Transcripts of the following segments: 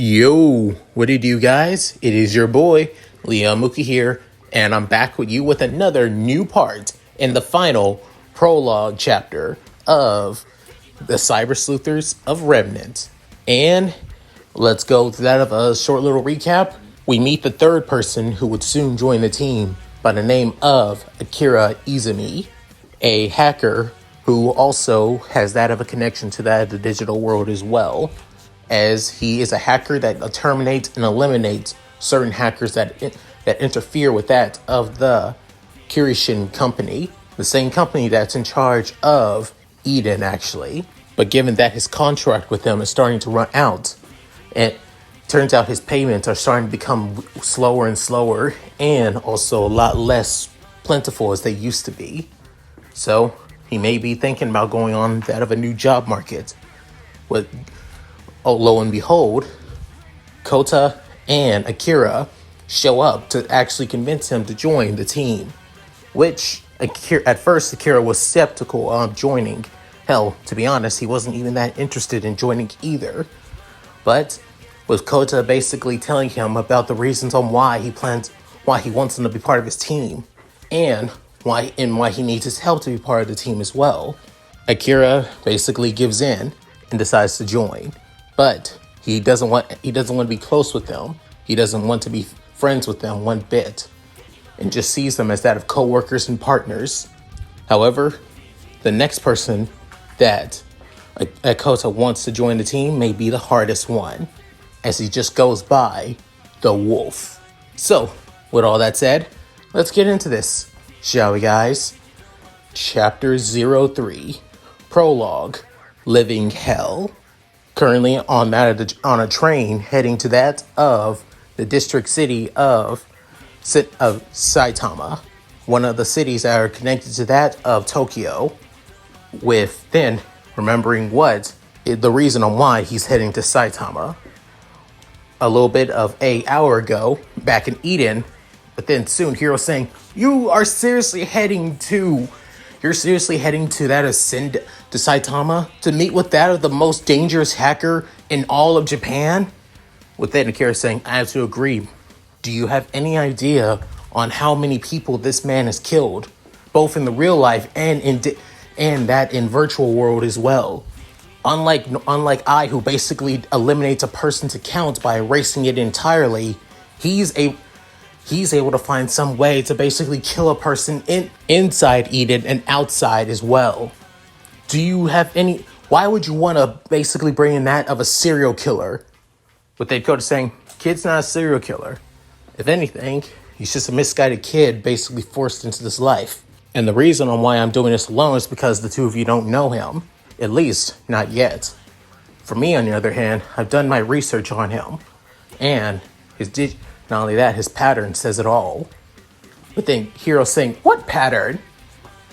Yo, what it do, guys? It is your boy, Leon Mookie here, and I'm back with you with another new part in the final prologue chapter of the Cyber Sleuthers of Remnant. And let's go to that of a short little recap. We meet the third person who would soon join the team by the name of Akira Izumi, a hacker who also has that of a connection to that of the digital world as well, as he is a hacker that terminates and eliminates certain hackers that interfere with that of the Kirishin company, the same company that's in charge of Eden, actually. But given that his contract with them is starting to run out, it turns out his payments are starting to become slower and slower, and also a lot less plentiful as they used to be. So he may be thinking about going on that of a new job market. Lo and behold, Kota and Akira show up to actually convince him to join the team, which at first Akira was skeptical of joining. Hell, to be honest, he wasn't even that interested in joining either. But with Kota basically telling him about the reasons on why he wants him to be part of his team, and why he needs his help to be part of the team as well, Akira basically gives in and decides to join. But he doesn't want to be close with them. He doesn't want to be friends with them one bit, and just sees them as that of co-workers and partners. However, the next person that Kota wants to join the team may be the hardest one, as he just goes by the Wolf. So, with all that said, let's get into this, shall we, guys? Chapter 03, Prologue, Living Hell. Currently on a train heading to that of the district city of Saitama, one of the cities that are connected to that of Tokyo, with then remembering the reason on why he's heading to Saitama. A little bit of an hour ago, back in Eden, but then soon Hiro saying, You're seriously heading to that ascend to Saitama to meet with that of the most dangerous hacker in all of Japan? With that, Akira saying, I have to agree. Do you have any idea on how many people this man has killed, both in the real life and in virtual world as well? Unlike I, who basically eliminates a person to count by erasing it entirely, he's able to find some way to basically kill a person inside Eden and outside as well. Do you have any... Why would you want to basically bring in that of a serial killer? But they'd go to saying, kid's not a serial killer. If anything, he's just a misguided kid basically forced into this life. And the reason on why I'm doing this alone is because the two of you don't know him. At least, not yet. For me, on the other hand, I've done my research on him. And not only that, his pattern says it all. But then Hiro saying, what pattern?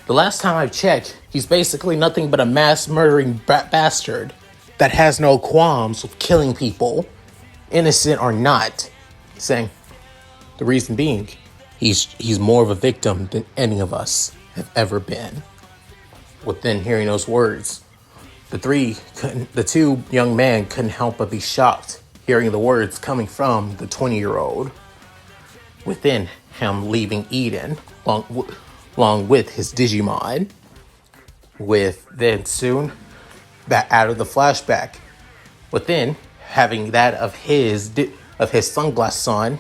The last time I've checked, he's basically nothing but a mass murdering bastard that has no qualms with killing people, innocent or not. Saying, the reason being, he's more of a victim than any of us have ever been. Within hearing those words, the two young men couldn't help but be shocked hearing the words coming from the 20-year-old. Within him leaving Eden, along with his Digimon. With then soon, that out of the flashback, within having that of his sunglass son,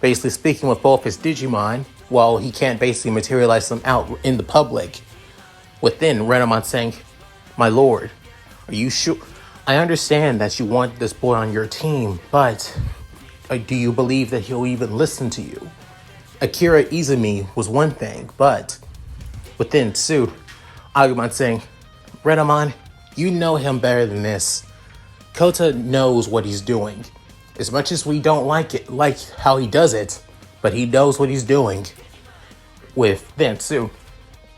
basically speaking with both his Digimon, while he can't basically materialize them out in the public. Within Renamon saying, my lord, are you sure? I understand that you want this boy on your team, but do you believe that he'll even listen to you? Akira Izumi was one thing, but within suit, Agumon saying, Renamon, you know him better than this. Kota knows what he's doing. As much as we don't like how he does it, but he knows what he's doing. With then soon,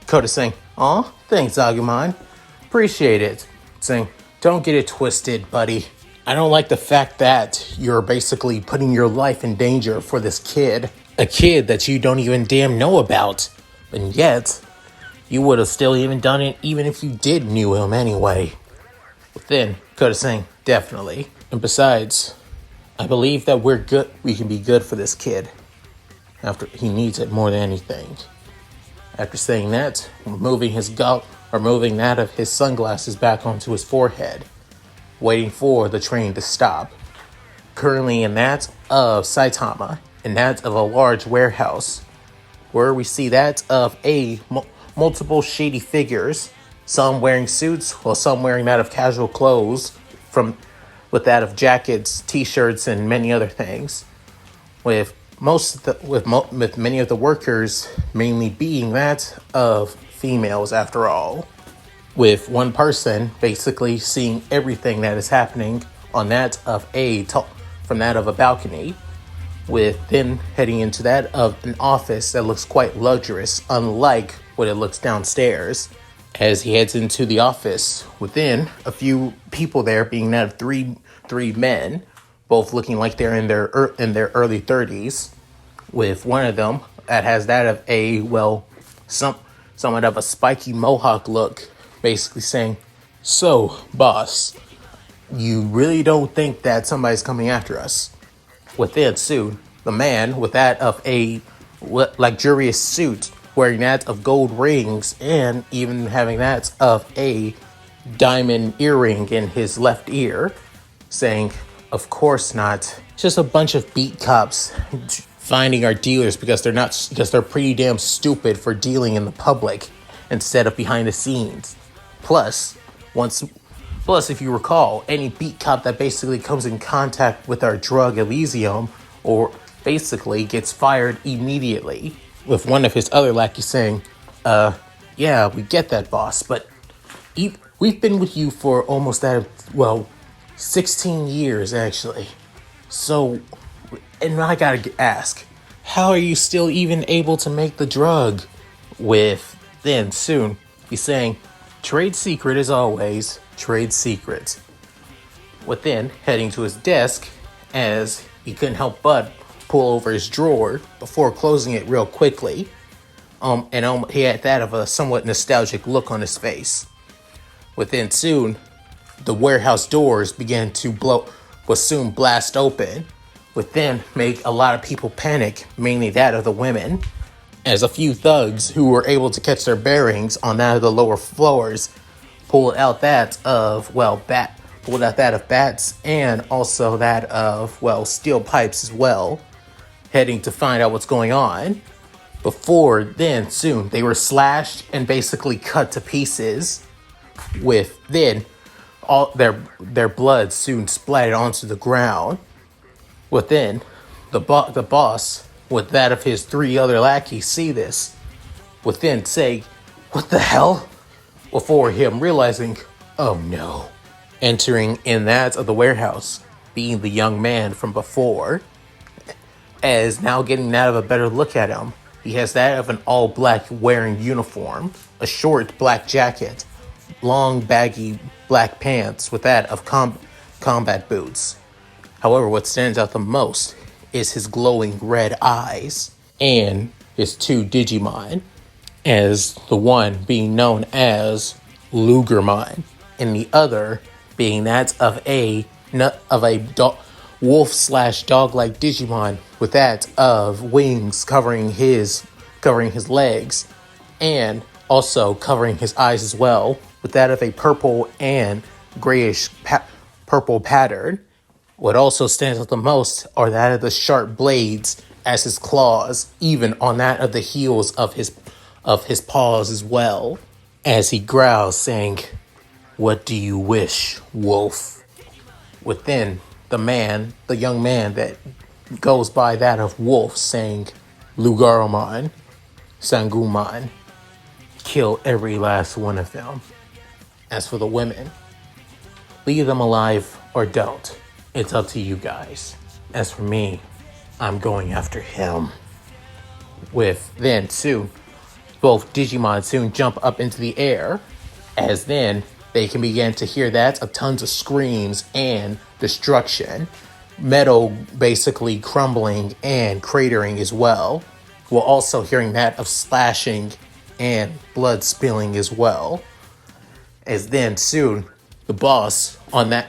Kota saying, aw, thanks Agumon. Appreciate it. Saying, don't get it twisted, buddy. I don't like the fact that you're basically putting your life in danger for this kid. A kid that you don't even damn know about. And yet, you would have still even done it even if you did knew him anyway. But then, Coda saying, definitely. And besides, I believe that we're good. We can be good for this kid. After he needs it more than anything. After saying that, removing that of his sunglasses back onto his forehead, waiting for the train to stop. Currently in that of Saitama, and that of a large warehouse, where we see that of multiple shady figures, some wearing suits, while some wearing that of casual clothes, with that of jackets, t-shirts, and many other things, with many of the workers mainly being that of females after all, with one person basically seeing everything that is happening on that of from that of a balcony, with then heading into that of an office that looks quite luxurious, unlike what it looks downstairs. As he heads into the office, within a few people there being that of three men, both looking like they're in their early 30s, with one of them that has that of somewhat of a spiky mohawk look, basically saying, "So, boss, you really don't think that somebody's coming after us?" Within soon, the man with that of a luxurious suit, wearing that of gold rings, and even having that of a diamond earring in his left ear, saying, "Of course not. Just a bunch of beat cops finding our dealers because they're pretty damn stupid for dealing in the public instead of behind the scenes. Plus, if you recall, any beat cop that basically comes in contact with our drug Elysium, or basically gets fired immediately." With one of his other lackeys saying, "Yeah, we get that, boss, but we've been with you for almost 16 years, actually. So, and I gotta ask, how are you still even able to make the drug?" With then soon, he's saying, "Trade secret as always, trade secret." Within, heading to his desk, as he couldn't help but pull over his drawer before closing it real quickly. He had that of a somewhat nostalgic look on his face. Within soon, the warehouse doors began to soon blast open, which then make a lot of people panic, mainly that of the women, as a few thugs who were able to catch their bearings on that of the lower floors pulled out that of bats, and also that of steel pipes as well, heading to find out what's going on. Before then, soon they were slashed and basically cut to pieces, with then all their blood soon splattered onto the ground. Within, the boss, with that of his three other lackeys, see this, within say, "What the hell?" Before him realizing, "Oh no." Entering in that of the warehouse, being the young man from before, as now getting that of a better look at him, he has that of an all black wearing uniform, a short black jacket, long baggy black pants with that of combat boots. However, what stands out the most is his glowing red eyes and his two Digimon, as the one being known as Lugermon, and the other being that of a wolf/dog-like Digimon with that of wings covering his legs, and also covering his eyes as well, with that of a purple and grayish purple pattern. What also stands out the most are that of the sharp blades as his claws, even on that of the heels of his paws as well, as he growls, saying, "What do you wish, wolf?" Within, the young man that goes by that of wolf, saying, "Lugaromon, Sangumon, kill every last one of them. As for the women, leave them alive or don't. It's up to you guys. As for me, I'm going after him." With then soon, both Digimon soon jump up into the air, as then they can begin to hear that of tons of screams and destruction. Metal basically crumbling and cratering as well. While also hearing that of slashing and blood spilling as well. As then soon, the boss on that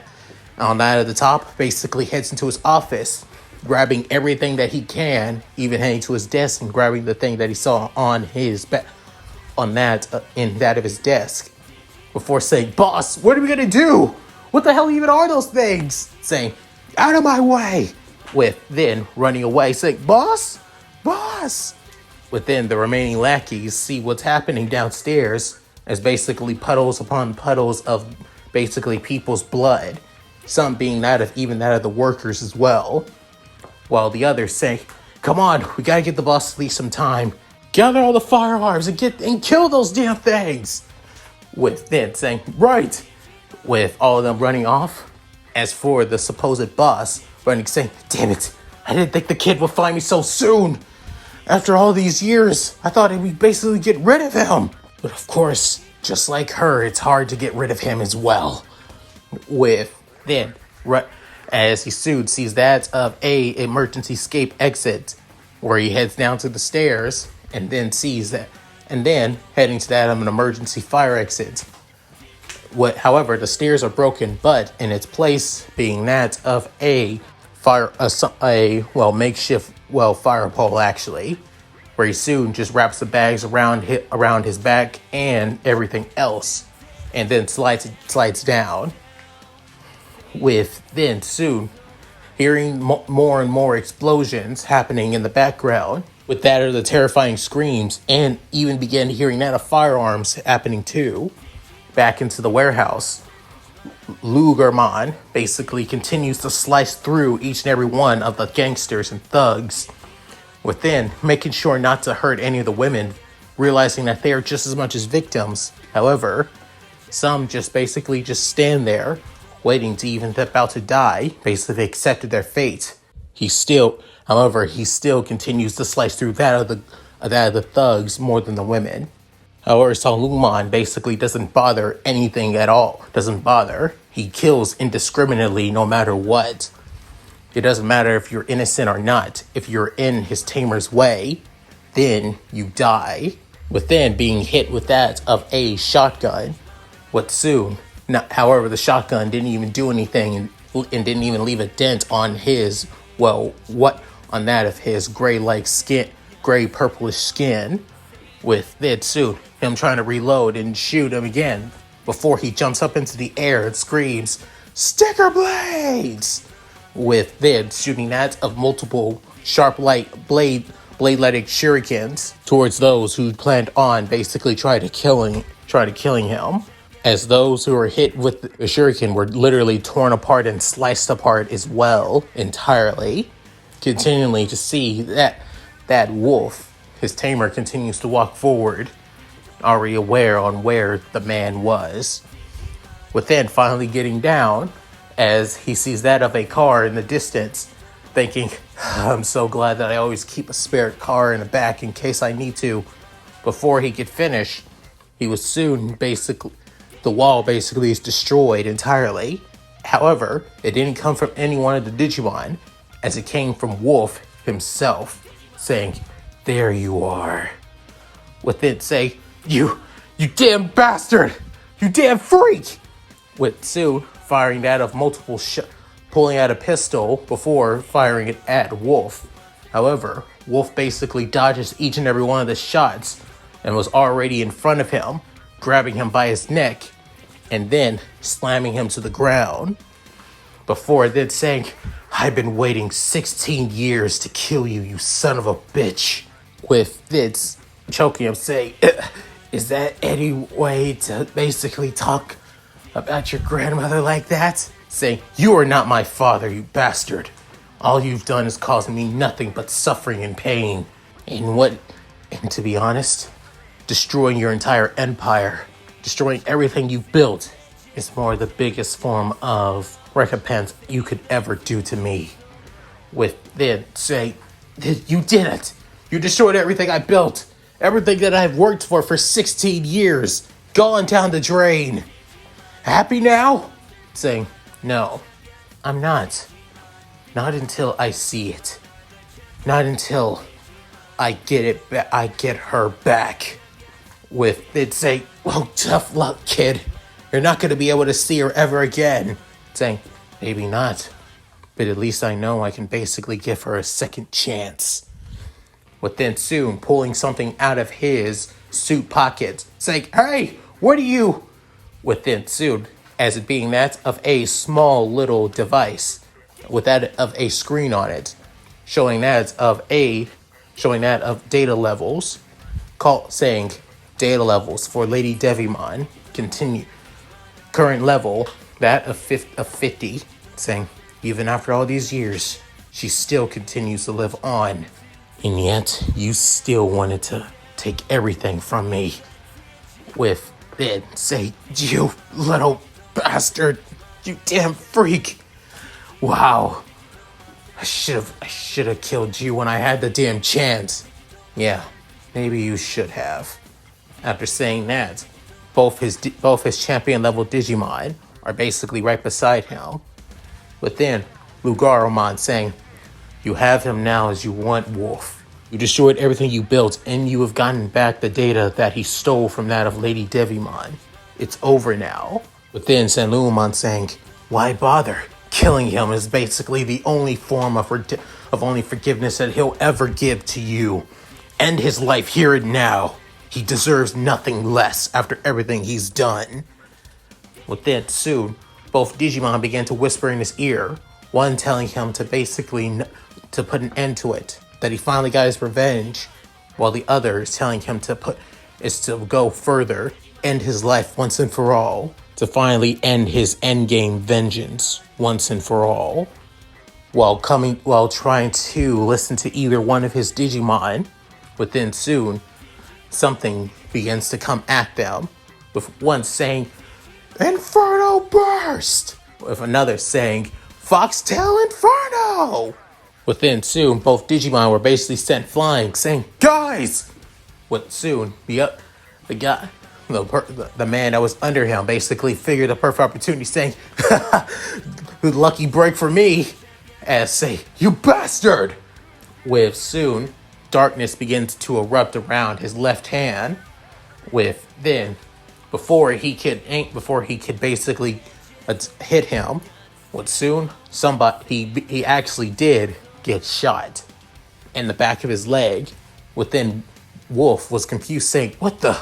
at the top basically heads into his office, grabbing everything that he can, even heading to his desk and grabbing the thing that he saw on his in that of his desk, before saying, "Boss, what are we gonna do? What the hell even are those things?" Saying, "Out of my way!" With then running away, saying, "Boss, boss!" Within the remaining lackeys see what's happening downstairs as basically puddles upon puddles of basically people's blood, some being that of the workers as well, while the others say, "Come on, we gotta get the boss at least some time. Gather all the firearms and kill those damn things." With then saying, "Right," with all of them running off. As for the supposed boss running, saying, "Damn it, I didn't think the kid would find me so soon. After all these years, I thought we'd basically get rid of him." But of course, just like her, it's hard to get rid of him as well. With then, as he soon sees that of a emergency escape exit, where he heads down to the stairs and then sees that, and then heading to that of an emergency fire exit. However, the stairs are broken, but in its place being that of a makeshift fire pole actually, where he soon just wraps the bags around his back and everything else, and then slides down. With then soon hearing more and more explosions happening in the background, with that of the terrifying screams, and even began hearing that of firearms happening too. Back into the warehouse, Lugerman basically continues to slice through each and every one of the gangsters and thugs, within making sure not to hurt any of the women, realizing that they are just as much as victims. However, some just basically stand there, waiting to even about to die, basically accepted their fate. He still continues to slice through that of the thugs more than the women. However, Saluman basically doesn't bother anything at all. Doesn't bother. He kills indiscriminately no matter what. It doesn't matter if you're innocent or not. If you're in his tamer's way, then you die. Within being hit with that of a shotgun. However, the shotgun didn't even do anything and didn't even leave a dent on his, on that of his gray purplish skin. With then soon him trying to reload and shoot him again before he jumps up into the air and screams, "Sticker blades!" With then shooting that of multiple sharp blade-like shurikens towards those who planned on basically trying to killing him. As those who were hit with the shuriken were literally torn apart and sliced apart as well entirely. Continually to see that wolf, his tamer, continues to walk forward, already aware on where the man was. Within finally getting down, as he sees that of a car in the distance, thinking, "I'm so glad that I always keep a spare car in the back in case I need to." Before he could finish, he was soon the wall basically is destroyed entirely. However, it didn't come from any one of the Digimon, as it came from Wolf himself, saying, "There you are." With it say, You damn bastard! You damn freak!" With Sue firing that of multiple pulling out a pistol before firing it at Wolf. However, Wolf basically dodges each and every one of the shots and was already in front of him, grabbing him by his neck and then slamming him to the ground. Before then saying, "I've been waiting 16 years to kill you, you son of a bitch." With this choking him, saying, "Is that any way to basically talk about your grandmother like that?" Saying, "You are not my father, you bastard. All you've done is causing me nothing but suffering and pain. And to be honest, destroying your entire empire, destroying everything you've built, is more the biggest form of recompense you could ever do to me." With then say, "You did it. You destroyed everything I built. Everything that I've worked for 16 years. Gone down the drain. happy now? Saying, no, I'm not. Not until I see it. Not until I get it back. I get her back. With it saying, well, tough luck, kid. You're not going to be able to see her ever again. Saying, maybe not. But at least I know I can basically give her a second chance. With then soon pulling something out of his suit pocket. Saying, hey, what are you? With then soon, as it being that of a small little device. With that of a screen on it. Showing that of data levels. Saying data levels for Lady Devimon. Continue. Current level, that of 50. Saying, even after all these years, she still continues to live on. And yet, you still wanted to take everything from me. With then say, you little bastard. You damn freak. Wow. I should have killed you when I had the damn chance. Yeah, maybe you should have. After saying that, both his champion level Digimon are basically right beside him. But then, Lugaromon saying, you have him now as you want, Wolf. You destroyed everything you built, and you have gotten back the data that he stole from that of Lady Devimon. It's over now. But then Sanlumon saying, why bother? Killing him is basically the only form of only forgiveness that he'll ever give to you. End his life here and now. He deserves nothing less after everything he's done. With that, soon, both Digimon began to whisper in his ear, one telling him to basically to put an end to it, that he finally got his revenge, while the other is telling him to go further, end his life once and for all, to finally end his endgame vengeance once and for all, while trying to listen to either one of his Digimon. But then soon, something begins to come at them, with one saying, Inferno Burst! With another saying, Foxtail Inferno! Within soon, both Digimon were basically sent flying, saying, guys! With soon, the man that was under him basically figured the perfect opportunity, saying, lucky break for me, as say, you bastard! With soon, darkness begins to erupt around his left hand. With then, before he could basically hit him, with soon he actually did get shot in the back of his leg. Within Wolf was confused, saying, "What the?"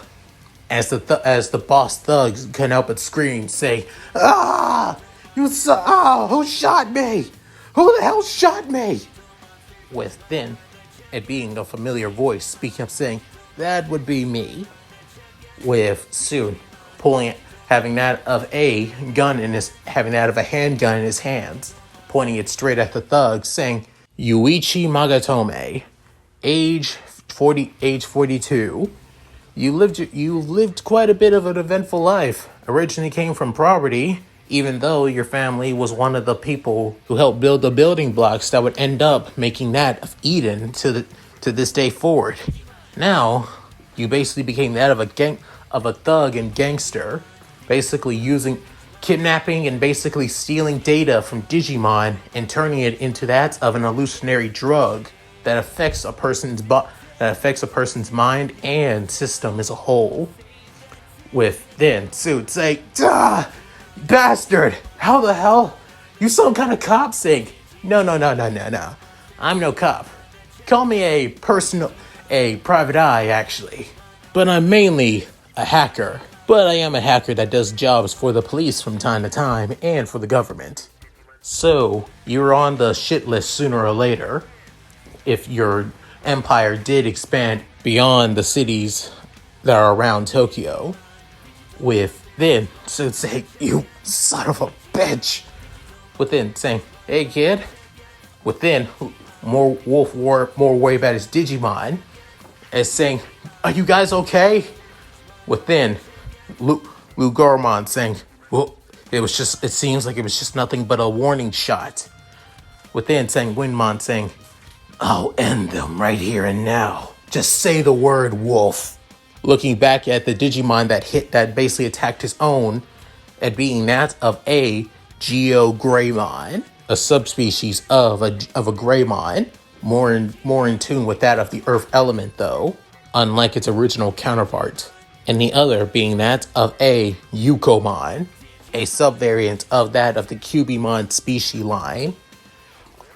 As the boss thugs couldn't help but scream, saying, "Ah! Who shot me? Who the hell shot me?" With then it being a familiar voice speaking up, saying, "That would be me." With soon having that of a handgun in his hands, pointing it straight at the thug, saying, "Yuichi Magatome, age 42. You lived quite a bit of an eventful life. Originally came from poverty, even though your family was one of the people who helped build the building blocks that would end up making that of Eden to this day forward. Now, you basically became that of a thug and gangster, basically kidnapping and basically stealing data from Digimon and turning it into that of an hallucinatory drug that affects a person's mind and system as a whole." With then Suit say, "Duh, bastard! How the hell? You some kind of cop?" Saying, No. I'm no cop. Call me a private eye, actually. But I'm mainly a hacker. But I am a hacker that does jobs for the police from time to time and for the government. So, you're on the shit list sooner or later if your empire did expand beyond the cities that are around Tokyo." With then so saying, "You son of a bitch." Within saying, "Hey kid." Within more worry about his Digimon as saying, "Are you guys okay?" Within Lugormon saying, "Well, it seems like it was just nothing but a warning shot." Within saying, Winmon saying, "I'll end them right here and now. Just say the word, Wolf." Looking back at the Digimon that basically attacked his own, and being that of a Geogreymon, a subspecies of a Greymon, more in tune with that of the Earth element though, unlike its original counterpart. And the other being that of a Yukomon, a subvariant of that of the Cubimon species line.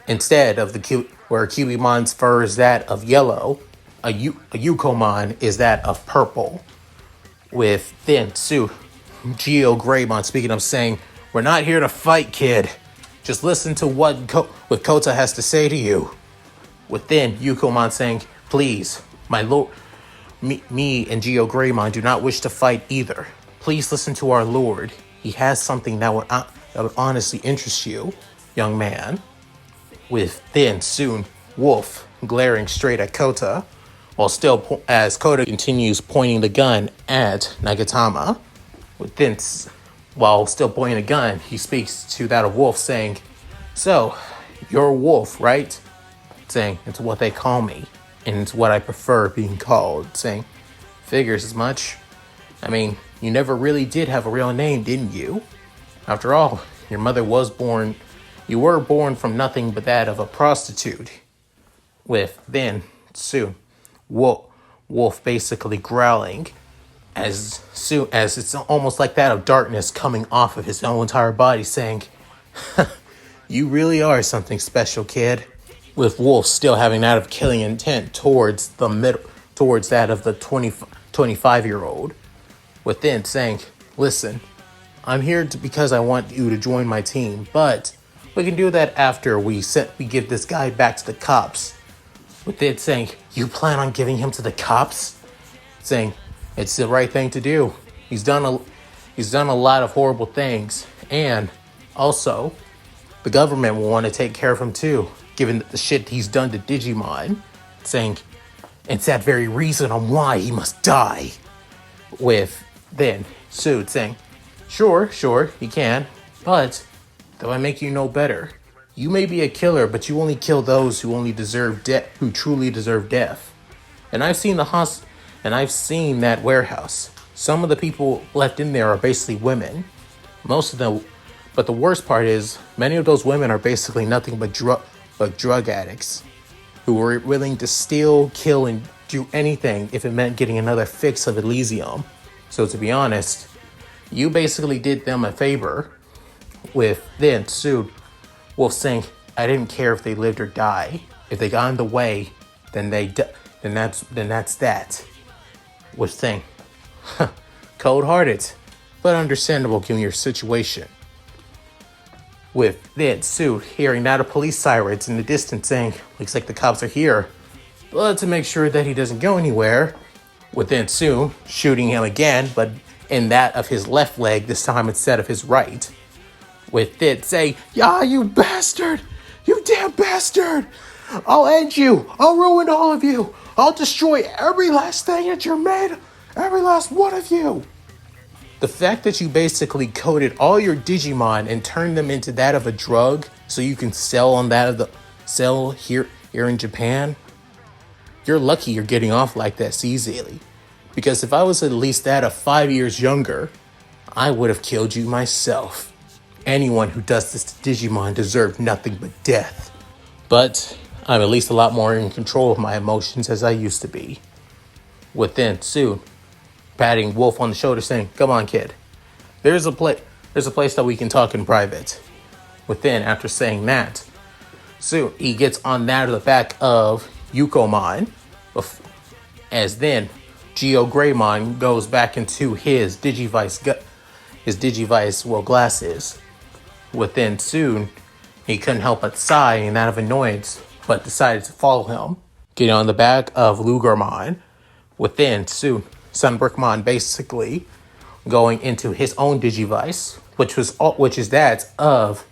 Instead of where Cubimon's fur is that of yellow, a Yukomon is that of purple, with thin suit. Geogreymon speaking of saying, "We're not here to fight, kid. Just listen to what Kota has to say to you." Within Yukomon saying, "Please, my lord, me and Geogreymon do not wish to fight either. Please listen to our lord. He has something that would honestly interest you, young man." With then soon Wolf glaring straight at Kota, as Kota continues pointing the gun at Nagatama. While still pointing a gun, he speaks to that of Wolf, saying, "So, you're Wolf, right?" Saying, "It's what they call me, and it's what I prefer being called." Saying, "Figures as much. I mean, you never really did have a real name, didn't you? After all, your mother was born. You were born from nothing but that of a prostitute." With then soon Wolf basically growling, as soon as it's almost like that of darkness coming off of his whole entire body, saying, "You really are something special, kid." With Wolf still having that of killing intent towards that of the 25-year-old. Within saying, "Listen, I'm here because I want you to join my team, but we can do that after we give this guy back to the cops." With it saying, "You plan on giving him to the cops?" Saying, "It's the right thing to do. He's done a lot of horrible things, and also the government will want to take care of him too, given the shit he's done to Digimon." Saying, "It's that very reason on why he must die." With then Sued saying, Sure, he can, but though I make you no better. You may be a killer, but you only kill those who truly deserve death. And I've seen that warehouse. Some of the people left in there are basically women. Most of them, but the worst part is many of those women are basically nothing but drug addicts who were willing to steal, kill, and do anything if it meant getting another fix of Elysium. So to be honest, you basically did them a favor." With then Sued Wolf saying, "I didn't care if they lived or died. If they got in the way, then that's that." Was saying, "Cold-hearted, but understandable given your situation." With then Sued hearing that of police sirens in the distance, saying, "Looks like the cops are here," but to make sure that he doesn't go anywhere, with then Soon shooting him again, but in that of his left leg this time instead of his right. With it say, "Yeah, you bastard! You damn bastard! I'll end you! I'll ruin all of you! I'll destroy every last thing that you're made! Every last one of you!" The fact that you basically coded all your Digimon and turned them into that of a drug so you can sell here in Japan, you're lucky you're getting off like this easily. Because if I was at least that of 5 years younger, I would have killed you myself. Anyone who does this to Digimon deserved nothing but death. But I'm at least a lot more in control of my emotions as I used to be. Within soon, patting Wolf on the shoulder saying, "Come on, kid. There's a place that we can talk in private." Within, after saying that, soon he gets on that of the back of Yukomon, as then Geogreymon goes back into his Digivice glasses. Within soon, he couldn't help but sigh in that of annoyance, but decided to follow him. Getting on the back of Lugermon. Within soon, Sunbrickmon basically going into his own Digivice, which is that of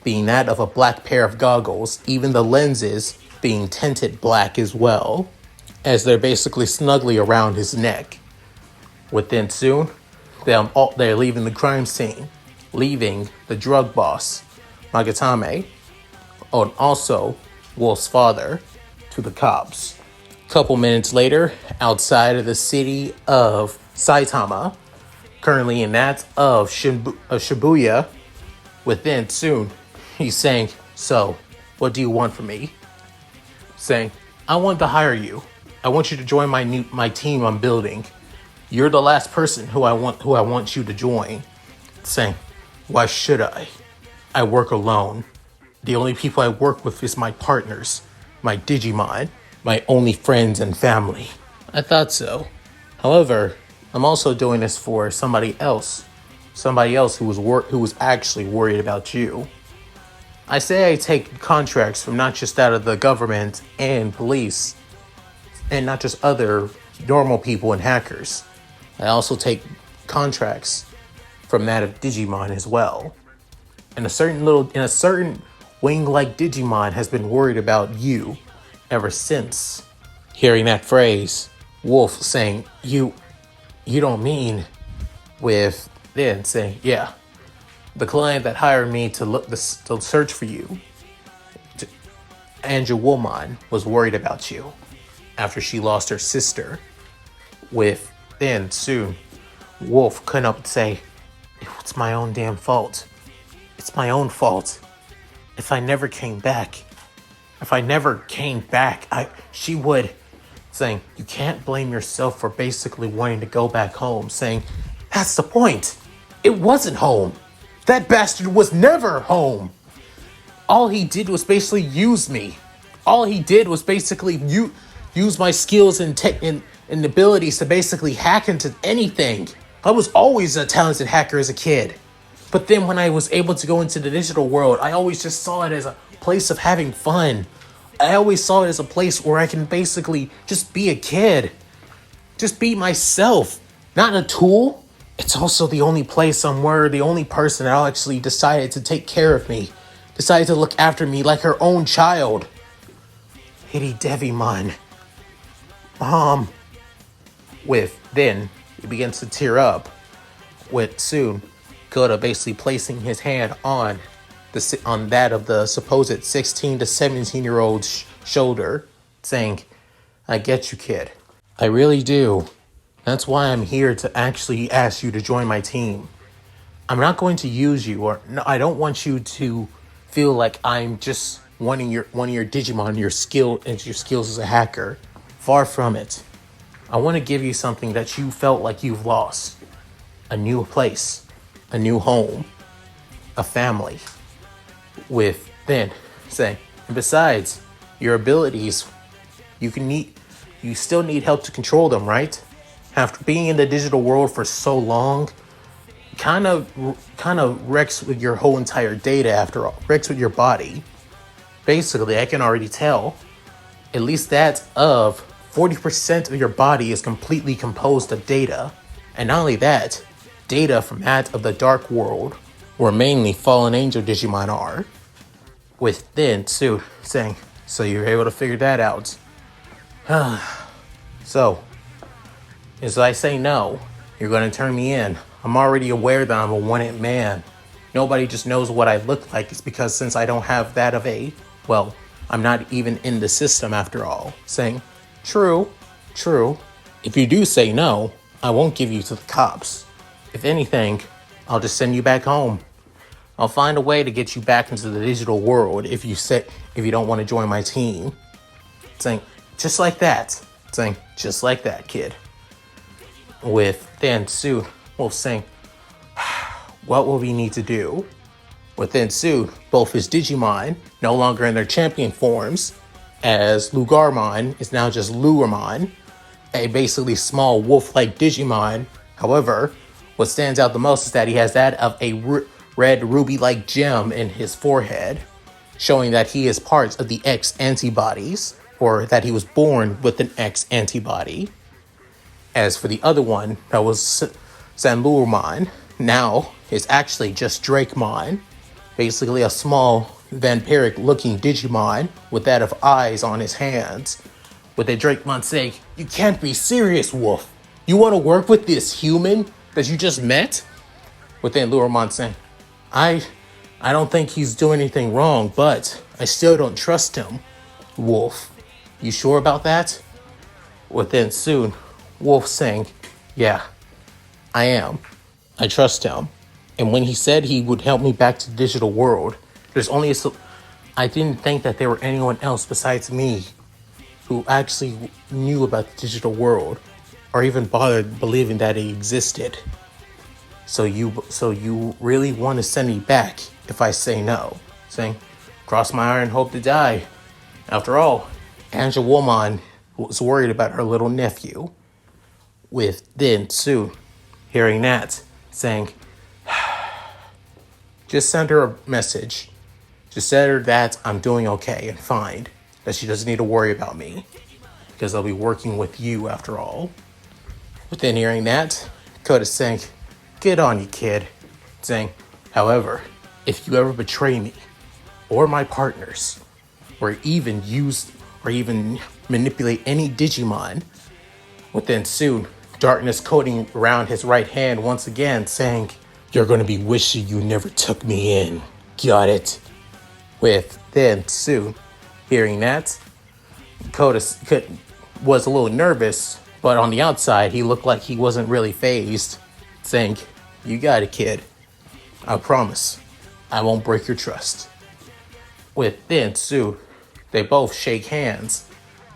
being that of a black pair of goggles, even the lenses being tinted black as well, as they're basically snugly around his neck. Within soon, they're leaving the crime scene, leaving the drug boss, Nagatame, and also Wolf's father, to the cops. A couple minutes later, outside of the city of Saitama, currently in that of Shibuya. Within soon, he's saying, so, what do you want from me? Saying, I want to hire you. I want you to join my team I'm building. You're the last person who I want you to join. Saying, why should I? I work alone. The only people I work with is my partners, my Digimon, my only friends and family. I thought so. However, I'm also doing this for somebody else who was actually worried about you. I say I take contracts from not just out of the government and police, and not just other normal people and hackers. I also take contracts from that of Digimon as well. And a certain wing-like Digimon has been worried about you ever since. Hearing that phrase, Wolf saying, you don't mean, with then saying, yeah, the client that hired me to search for you, Angel Woman, was worried about you after she lost her sister. With then soon, Wolf couldn't up and say, it's my own damn fault. It's my own fault. If I never came back, she would, saying, you can't blame yourself for basically wanting to go back home, saying, that's the point. It wasn't home. That bastard was never home. All he did was basically use me. All he did was basically use my skills and abilities to basically hack into anything. I was always a talented hacker as a kid. But then when I was able to go into the digital world, I always just saw it as a place of having fun. I always saw it as a place where I can basically just be a kid. Just be myself. Not a tool. It's also the only place somewhere, the only person that actually decided to take care of me. Decided to look after me like her own child. Hitty Devimon. Mom. With then, he begins to tear up. With soon, Kota basically placing his hand on that of the supposed 16 to 17-year-old's shoulder, saying, I get you, kid. I really do. That's why I'm here to actually ask you to join my team. I'm not going to use you, or no, I don't want you to feel like I'm just one of your Digimon, your skills as a hacker. Far from it. I want to give you something that you felt like you've lost. A new place, a new home, a family. With then saying, and besides, your abilities, you still need help to control them, right? After being in the digital world for so long, kind of wrecks with your whole entire data after all, wrecks with your body. Basically, I can already tell, at least that of 40% of your body is completely composed of data. And not only that, data from that of the dark world, where mainly fallen angel Digimon are. With then Sue saying, so you're able to figure that out. So, as I say no, you're going to turn me in. I'm already aware that I'm a one-hit man. Nobody just knows what I look like. It's because since I don't have that of I'm not even in the system after all. Saying, true. If you do say no, I won't give you to the cops. If anything, I'll just send you back home. I'll find a way to get you back into the digital world if you don't want to join my team. Saying, just like that. Saying, just like that, kid. With then Sue Wolf saying, what will we need to do? Within Sue, both his Digimon, no longer in their champion forms, as Lugarmon is now just Luramon, a basically small wolf-like Digimon. However, what stands out the most is that he has that of a red ruby-like gem in his forehead, showing that he is part of the X antibodies, or that he was born with an X antibody. As for the other one, that was Sanlurmon, now is actually just Drakemon, basically a small vampiric-looking Digimon with that of eyes on his hands. With a Drakemon saying, you can't be serious, Wolf. You want to work with this human that you just met? Within Luramon saying, I don't think he's doing anything wrong, but I still don't trust him, Wolf. You sure about that? Within soon, Wolf saying, yeah, I am. I trust him. And when he said he would help me back to the digital world, there's only I didn't think that there were anyone else besides me who actually knew about the digital world or even bothered believing that it existed. So you really want to send me back if I say no? Saying, cross my iron, hope to die. After all, Angela Woman was worried about her little nephew. With then Sue hearing that, saying, just send her a message. Just tell her that I'm doing okay and fine. That she doesn't need to worry about me. Because I'll be working with you after all. Within hearing that, Coda saying, good on you, kid. Saying, however, if you ever betray me, or my partners, or even manipulate any Digimon, within soon, darkness coating around his right hand once again, saying, you're gonna be wishing you never took me in. Got it? With then soon, hearing that, Coda was a little nervous, but on the outside, he looked like he wasn't really fazed, saying, you got it, kid. I promise, I won't break your trust. With then Sue, they both shake hands.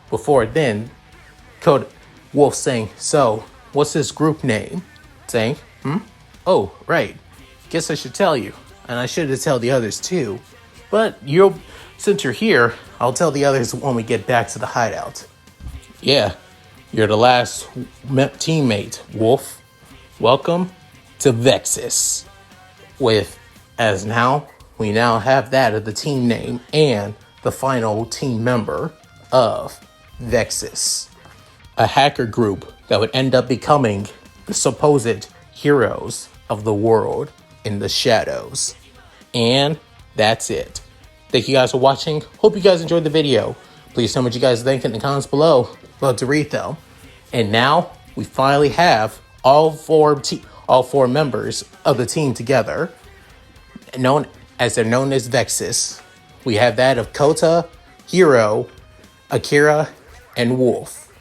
Before then, Wolf saying, so, what's this group name? Saying, oh, right. Guess I should tell you. And I should have told the others too. But since you're here, I'll tell the others when we get back to the hideout. Yeah, you're the last teammate, Wolf. Welcome to Vexus. We now have that of the team name and the final team member of Vexus. A hacker group that would end up becoming the supposed heroes of the world in the shadows. And that's it. Thank you guys for watching. Hope you guys enjoyed the video. Please tell me what you guys think in the comments below. Love to read them. And now we finally have all four members of the team together, they're known as Vexus. We have that of Kota, Hiro, Akira, and Wolf.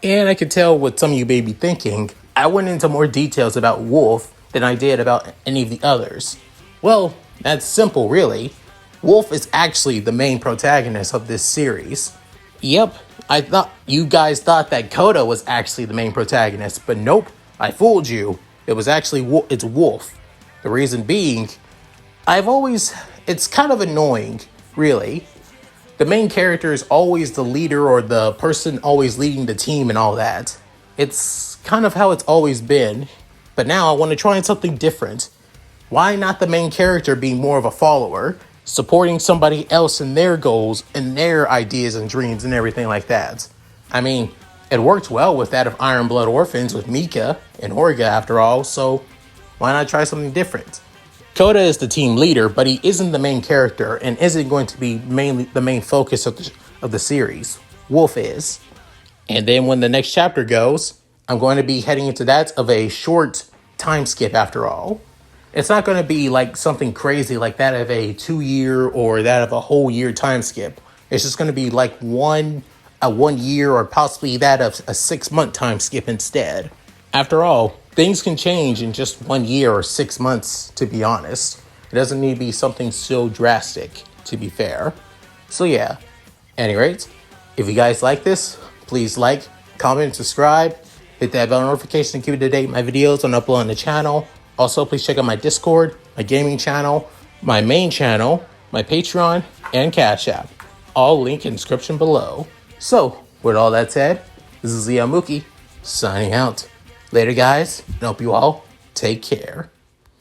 And I could tell what some of you may be thinking. I went into more details about Wolf than I did about any of the others. Well, that's simple, really. Wolf is actually the main protagonist of this series. Yep, I thought you guys thought that Kota was actually the main protagonist, but nope, I fooled you. It's Wolf. The reason being, it's kind of annoying, really. The main character is always the leader or the person always leading the team and all that. It's kind of how it's always been, but now I want to try something different. Why not the main character being more of a follower, supporting somebody else in their goals and their ideas and dreams and everything like that? I mean, it worked well with that of Iron Blood Orphans with Mika and Orga after all, so why not try something different? Kota is the team leader, but he isn't the main character and isn't going to be mainly the main focus of the series. Wolf is. And then when the next chapter goes, I'm going to be heading into that of a short time skip after all. It's not going to be like something crazy like that of a 2-year or that of a whole year time skip. It's just going to be like a 1 year or possibly that of a 6-month time skip instead. After all, things can change in just 1 year or 6 months, to be honest. It doesn't need to be something so drastic, to be fair. So yeah, anyways, if you guys like this, please like, comment, and subscribe. Hit that bell notification to keep it to date with my videos on upload on the channel. Also, please check out my Discord, my gaming channel, my main channel, my Patreon, and Cash App. All linked in the description below. So, with all that said, this is Leon Mookie, signing out. Later, guys, and hope you all take care.